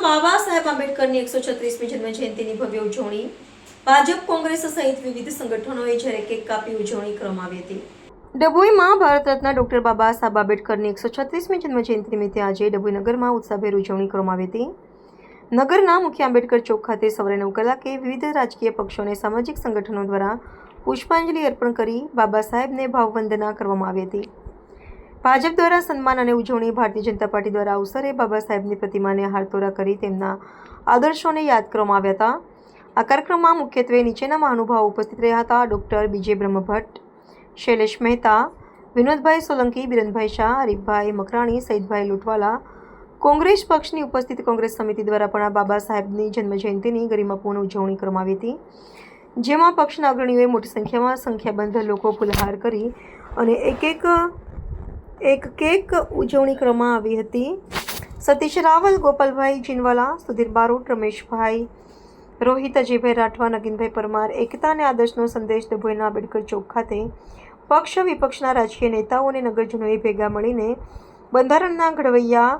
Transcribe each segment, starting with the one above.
બાબા સાહેબ આંબેડકરની 136મી જન્મજયંતિની ભવ્ય ઉજવણી ભાજપ કોંગ્રેસ સહિત વિવિધ સંગઠનોએ જ્યારે કેક કાપી ઉજવણી કરવામાં આવી હતી. ડભોઈમાં ભારત રત્ન ડોક્ટર બાબા સાહેબ આંબેડકરની 136મી જન્મજયંતિ નિમિત્તે આજે ડભોઈ નગરમાં ઉત્સાહભેર ઉજવણી કરવામાં આવી હતી. નગરના મુખ્ય આંબેડકર ચોક ખાતે સવારે 9 કલાકે વિવિધ રાજકીય પક્ષો અને સામાજિક સંગઠનો દ્વારા પુષ્પાંજલિ અર્પણ કરી બાબા સાહેબને ભાવવંદના કરવામાં આવી હતી. ભાજપ દ્વારા સન્માન અને ઉજવણી, ભારતીય જનતા પાર્ટી દ્વારા અવસરે બાબા સાહેબની પ્રતિમાને હારતોરા કરી તેમના આદર્શોને યાદ કરવામાં આવ્યા હતા. આ કાર્યક્રમમાં મુખ્યત્વે નીચેના મહાનુભાવો ઉપસ્થિત રહ્યા હતા: ડૉક્ટર બીજે બ્રહ્મભટ્ટ, શૈલેષ મહેતા, વિનોદભાઈ સોલંકી, બિરનભાઈ શાહ, હરીફભાઈ મકરાણી, સઈદભાઈ લોટવાલા. કોંગ્રેસ પક્ષની ઉપસ્થિત કોંગ્રેસ સમિતિ દ્વારા પણ બાબા સાહેબની જન્મજયંતિની ગરિમાપૂર્ણ ઉજવણી કરવામાં આવી હતી, જેમાં પક્ષના અગ્રણીઓએ મોટી સંખ્યામાં સંખ્યાબંધ લોકો ફૂલહાર કરી અને એક કેક ઉજવણી કરવામાં આવી હતી. સતીશ રાવલ, ગોપાલભાઈ જીનવાલા, સુધીર બારોટ, રમેશભાઈ રોહિત, અજયભાઈ રાઠવા, નગીનભાઈ પરમાર. એકતા અને આદર્શનો સંદેશ. ડભોઈના આંબેડકર ચોક ખાતે પક્ષ વિપક્ષના રાજકીય નેતાઓ અને નગરજનોએ ભેગા મળીને બંધારણના ઘડવૈયા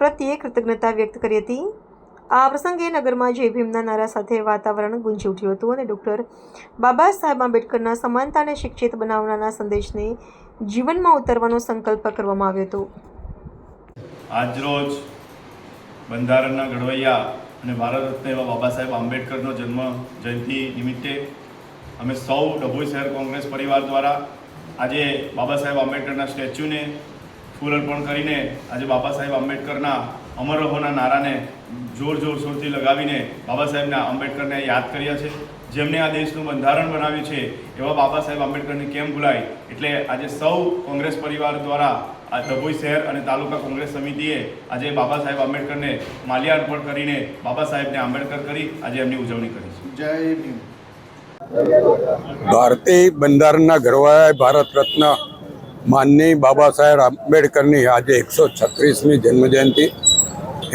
પ્રત્યે કૃતજ્ઞતા વ્યક્ત કરી હતી. આ પ્રસંગે નગરમાં જય ભીમના નારા સાથે વાતાવરણ ગુંજી ઉઠ્યું હતું અને ડૉક્ટર બાબા સાહેબ આંબેડકરના સમાનતા અને શિક્ષિત બનાવવાના સંદેશને જીવનમાં ઉતારવાનો સંકલ્પ કરવામાં આવ્યો હતો. આજરોજ બંધારણના ઘડવૈયા અને ભારત રત્ન એવા બાબા સાહેબ આંબેડકરનો જન્મ જયંતિ નિમિત્તે અમે સૌ ડભોઈ શહેર કોંગ્રેસ પરિવાર દ્વારા આજે બાબા સાહેબ આંબેડકરના સ્ટેચ્યુને ફૂલ અર્પણ કરીને આજે બાબા સાહેબ આંબેડકરના અમર રહોના નારાને જોરશોરથી લગાવીને બાબા સાહેબના આંબેડકરને યાદ કર્યા છે. જેમને આ દેશનું બંધારણ બનાવ્યું છે એવા બાબા સાહેબ આંબેડકરને કેમ ભૂલાય, એટલે આજે સૌ કોંગ્રેસ પરિવાર દ્વારા આ ડભોઈ શહેર અને તાલુકા કોંગ્રેસ સમિતિએ આજે બાબા સાહેબ આંબેડકરને માલ્યાર્પણ કરીને બાબા સાહેબને આંબેડકર કરી આજે એમની ઉજવણી કરી છે. જય ભીમ. ભારતીય બંધારણના ઘડવૈયા ભારત રત્ન માનનીય બાબા સાહેબ આંબેડકરની આજે 136મી જન્મજયંતિ,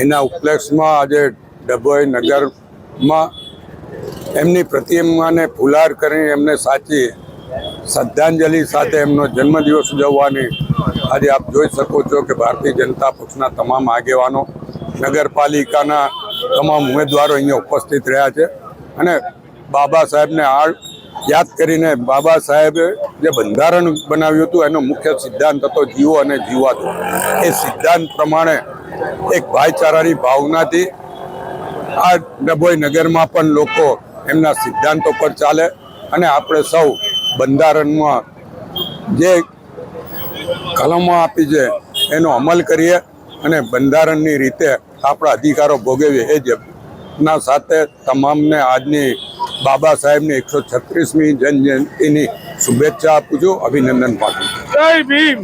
એના ઉપલક્ષમાં આજે ડભોઈ નગરમાં એમની પ્રતિમાને ફુલાર કરીને એમને સાચી શ્રદ્ધાંજલિ સાથે એમનો જન્મદિવસ ઉજવવાની આજે આપ જોઈ શકો છો કે ભારતીય જનતા પક્ષના તમામ આગેવાનો, નગરપાલિકાના તમામ ઉમેદવારો અહીંયા ઉપસ્થિત રહ્યા છે અને બાબા સાહેબને યાદ કરીને બાબા સાહેબે જે બંધારણ બનાવ્યું હતું એનો મુખ્ય સિદ્ધાંત હતો જીવો અને જીવા દો. એ સિદ્ધાંત પ્રમાણે એક ભાઈચારાની ભાવનાથી આ ડભોઈ નગરમાં પણ લોકો એમના સિદ્ધાંતો પર ચાલે અને આપણે સૌ બંધારણમાં જે કલમો આપી છે એનો અમલ કરીએ અને બંધારણની રીતે આપણા અધિકારો ભોગવીએ. એ જના સાથે તમામને આજની બાબા સાહેબની 136મી જન્મજયંતિની શુભેચ્છા આપું છું, અભિનંદન પાઠવું છું. જય ભીમ.